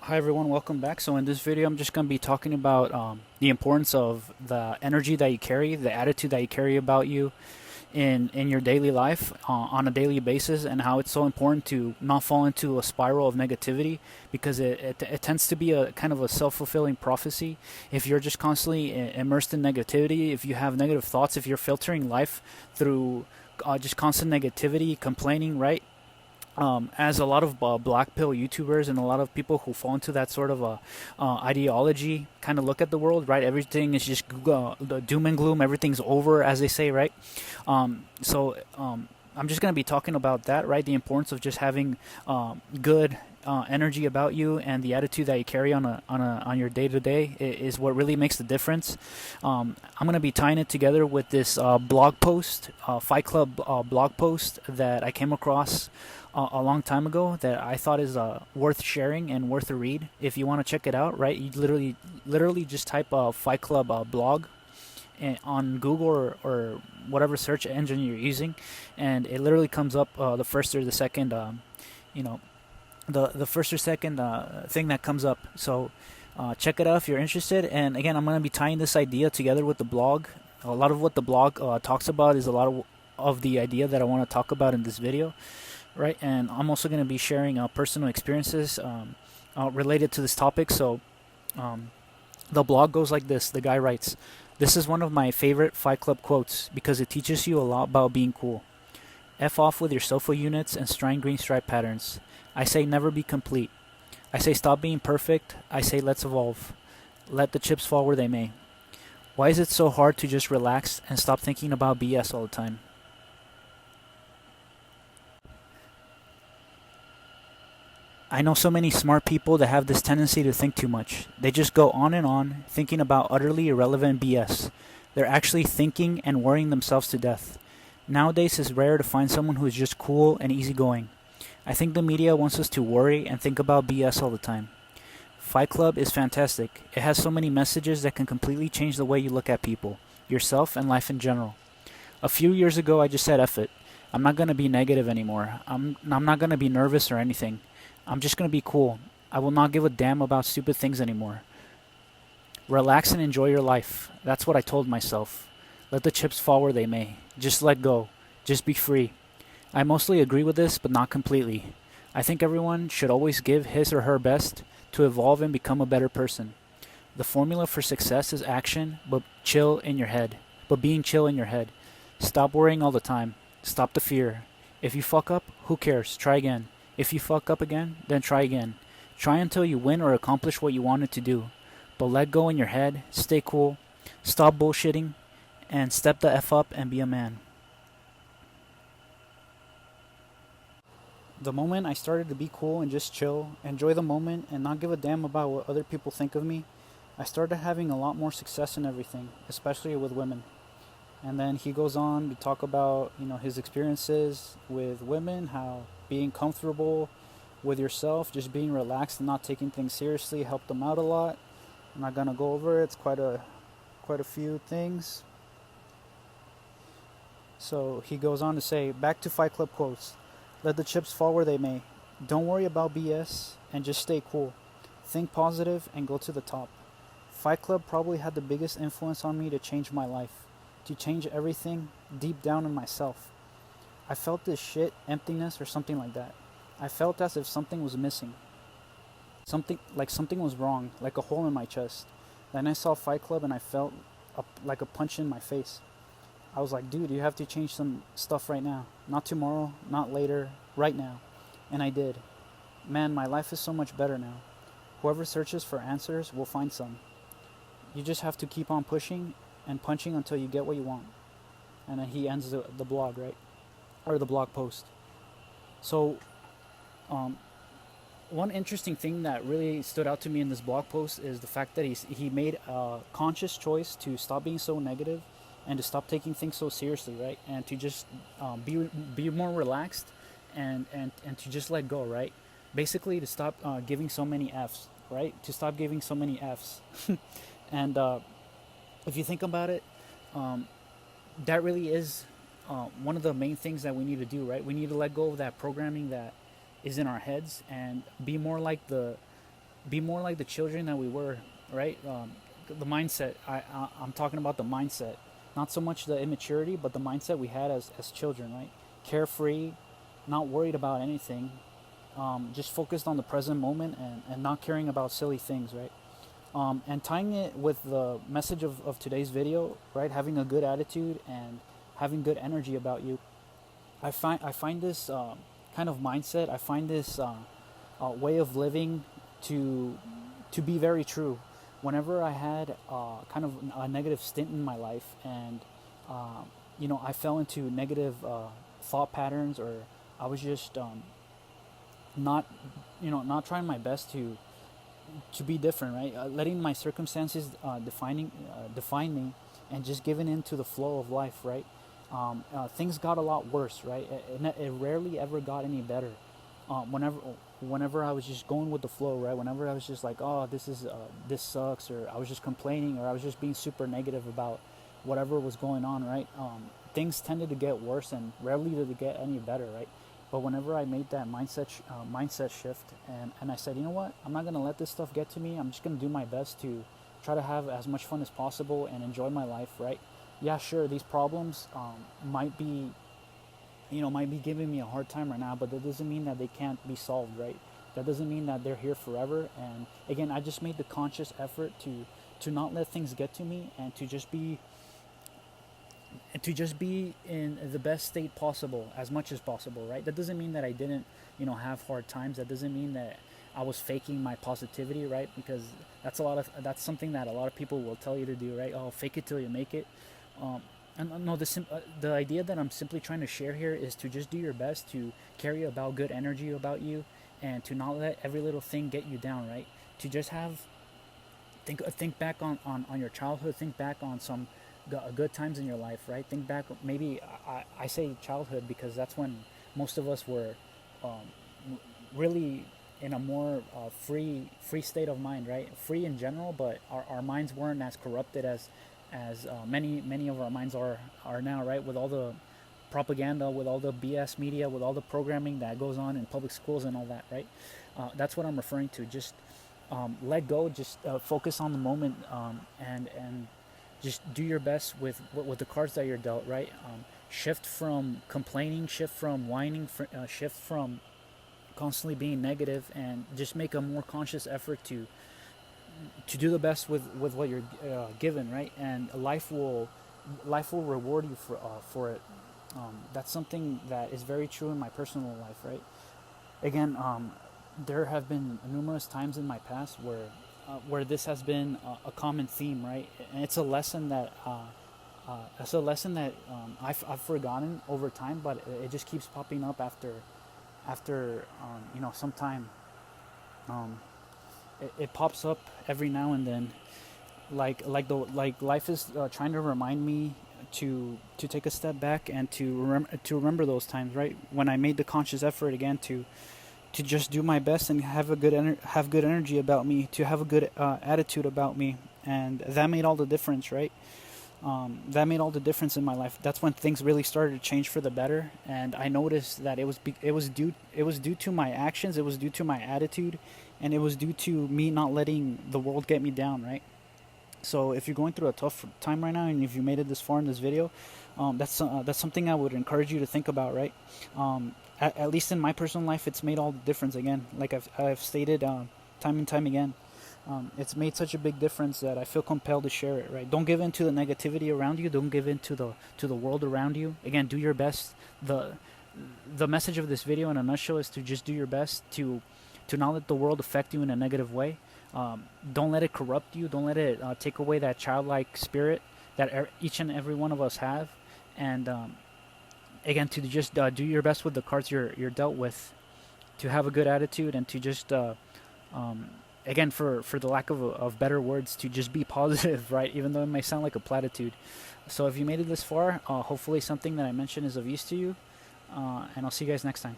Hi everyone, welcome back. So in this video, I'm just going to be talking about the importance of the energy that you carry, the attitude that you carry about you in your daily life on a daily basis, and how it's so important to not fall into a spiral of negativity because it tends to be a kind of a self-fulfilling prophecy. If you're just constantly immersed in negativity, if you have negative thoughts, if you're filtering life through just constant negativity, complaining, right? As a lot of black pill YouTubers and a lot of people who fall into that sort of ideology kind of look at the world, right? Everything is just the doom and gloom. Everything's over, as they say, right? So I'm just going to be talking about that, right? The importance of just having good energy about you, and the attitude that you carry on your day to day is what really makes the difference. I'm going to be tying it together with this blog post, Fight Club blog post that I came across a long time ago that I thought is worth sharing and worth a read. If you want to check it out, right, you literally just type Fight Club blog on Google or whatever search engine you're using, and it literally comes up the first or the second, you know, the first or second thing that comes up. So check it out if you're interested. And again, I'm going to be tying this idea together with the blog. A lot of what the blog talks about is a lot of the idea that I want to talk about in this video, right? And I'm also going to be sharing personal experiences related to this topic. So the blog goes like this. The guy writes, "This is one of my favorite Fight Club quotes because it teaches you a lot about being cool. F off with your sofa units and strange green stripe patterns. I say never be complete. I say stop being perfect. I say let's evolve. Let the chips fall where they may. Why is it so hard to just relax and stop thinking about BS all the time?" I know so many smart people that have this tendency to think too much. They just go on and on, thinking about utterly irrelevant BS. They're actually thinking and worrying themselves to death. Nowadays, it's rare to find someone who is just cool and easygoing. I think the media wants us to worry and think about BS all the time. Fight Club is fantastic. It has so many messages that can completely change the way you look at people, yourself, and life in general. A few years ago, I just said, F it. I'm not going to be negative anymore. I'm not going to be nervous or anything. I'm just going to be cool. I will not give a damn about stupid things anymore. Relax and enjoy your life. That's what I told myself. Let the chips fall where they may. Just let go. Just be free. I mostly agree with this, but not completely. I think everyone should always give his or her best to evolve and become a better person. The formula for success is action, but chill in your head. But being chill in your head. Stop worrying all the time. Stop the fear. If you fuck up, who cares? Try again. If you fuck up again, then try again. Try until you win or accomplish what you wanted to do. But let go in your head, stay cool, stop bullshitting, and step the F up and be a man. The moment I started to be cool and just chill, enjoy the moment, and not give a damn about what other people think of me, I started having a lot more success in everything, especially with women. And then he goes on to talk about, his experiences with women, how being comfortable with yourself, just being relaxed and not taking things seriously helped him out a lot. I'm not gonna go over it. It's quite a few things. So he goes on to say, back to Fight Club quotes. Let the chips fall where they may. Don't worry about BS and just stay cool. Think positive and go to the top. Fight Club probably had the biggest influence on me to change my life, to change everything deep down in myself. I felt this shit, emptiness or something like that. I felt as if something was missing. Something was wrong, like a hole in my chest. Then I saw Fight Club and I felt like a punch in my face. I was like, dude, you have to change some stuff right now. Not tomorrow, not later, right now. And I did. Man, my life is so much better now. Whoever searches for answers will find some. You just have to keep on pushing and punching until you get what you want. And then he ends the blog, right? Or the blog post. So, one interesting thing that really stood out to me in this blog post is the fact that he made a conscious choice to stop being so negative and to stop taking things so seriously, right? And to just be more relaxed and to just let go, right? Basically, to stop giving so many Fs, right? To stop giving so many Fs. And if you think about it, that really is one of the main things that we need to do, right? We need to let go of that programming that is in our heads and be more like the be more like the children that we were, right? The mindset. I'm talking about the mindset, not so much the immaturity, but the mindset we had as children, right? Carefree, not worried about anything, just focused on the present moment and not caring about silly things, right? And tying it with the message of today's video, right? Having a good attitude and having good energy about you. I find this kind of mindset. I find this way of living to to be very true. Whenever I had kind of a negative stint in my life, and I fell into negative thought patterns, or I was just not not trying my best to be different, right? Letting my circumstances define me, and just giving in to the flow of life, right? Things got a lot worse, right? It rarely ever got any better. Whenever I was just going with the flow, right? Whenever I was just like, oh, this sucks, or I was just complaining, or I was just being super negative about whatever was going on, right? Things tended to get worse, and rarely did it get any better, right? But whenever I made that mindset shift, and I said, you know what, I'm not gonna let this stuff get to me. I'm just gonna do my best to try to have as much fun as possible and enjoy my life, right? Yeah, sure, these problems might be might be giving me a hard time right now, but that doesn't mean that they can't be solved, right? That doesn't mean that they're here forever. And again, I just made the conscious effort to not let things get to me, and to just be in the best state possible as much as possible, right? That doesn't mean that I didn't have hard times. That doesn't mean that I was faking my positivity, right? Because that's something that a lot of people will tell you to do, right? Oh, fake it till you make it. And no, the idea that I'm simply trying to share here is to just do your best to carry about good energy about you, and to not let every little thing get you down, right? To just think back on your childhood, think back on some good times in your life, right? Think back, maybe I say childhood because that's when most of us were um, really in a more free state of mind, right? Free in general, but our minds weren't as corrupted as many of our minds are now, right? With all the propaganda, with all the BS media, with all the programming that goes on in public schools and all that, right? That's what I'm referring to. Just let go, just focus on the moment, and just do your best with the cards that you're dealt, right? Shift from complaining, shift from whining, shift from constantly being negative, and just make a more conscious effort to do the best with what you're given, right? And life will reward you for it. That's something that is very true in my personal life, right? Again, there have been numerous times in my past where this has been a common theme, right? And it's a lesson that I've forgotten over time, but it just keeps popping up after some time. It pops up every now and then, like life is trying to remind me to take a step back and to remember those times, right? When I made the conscious effort again to just do my best and have good energy about me, to have a good attitude about me, and that made all the difference, right? That made all the difference in my life. That's when things really started to change for the better, and I noticed that it was due to my actions, it was due to my attitude, and it was due to me not letting the world get me down, right? So if you're going through a tough time right now, and if you made it this far in this video, that's something I would encourage you to think about, right? At least in my personal life, it's made all the difference. Again, like I've stated time and time again, it's made such a big difference that I feel compelled to share it, right? Don't give in to the negativity around you. Don't give in to the world around you. Again, do your best. The message of this video in a nutshell is to just do your best to not let the world affect you in a negative way. Don't let it corrupt you. Don't let it take away that childlike spirit that each and every one of us have. And again, to just do your best with the cards you're dealt with, to have a good attitude, and to just again, for the lack of better words, to just be positive, right? Even though it may sound like a platitude. So if you made it this far, hopefully something that I mentioned is of use to you, and I'll see you guys next time.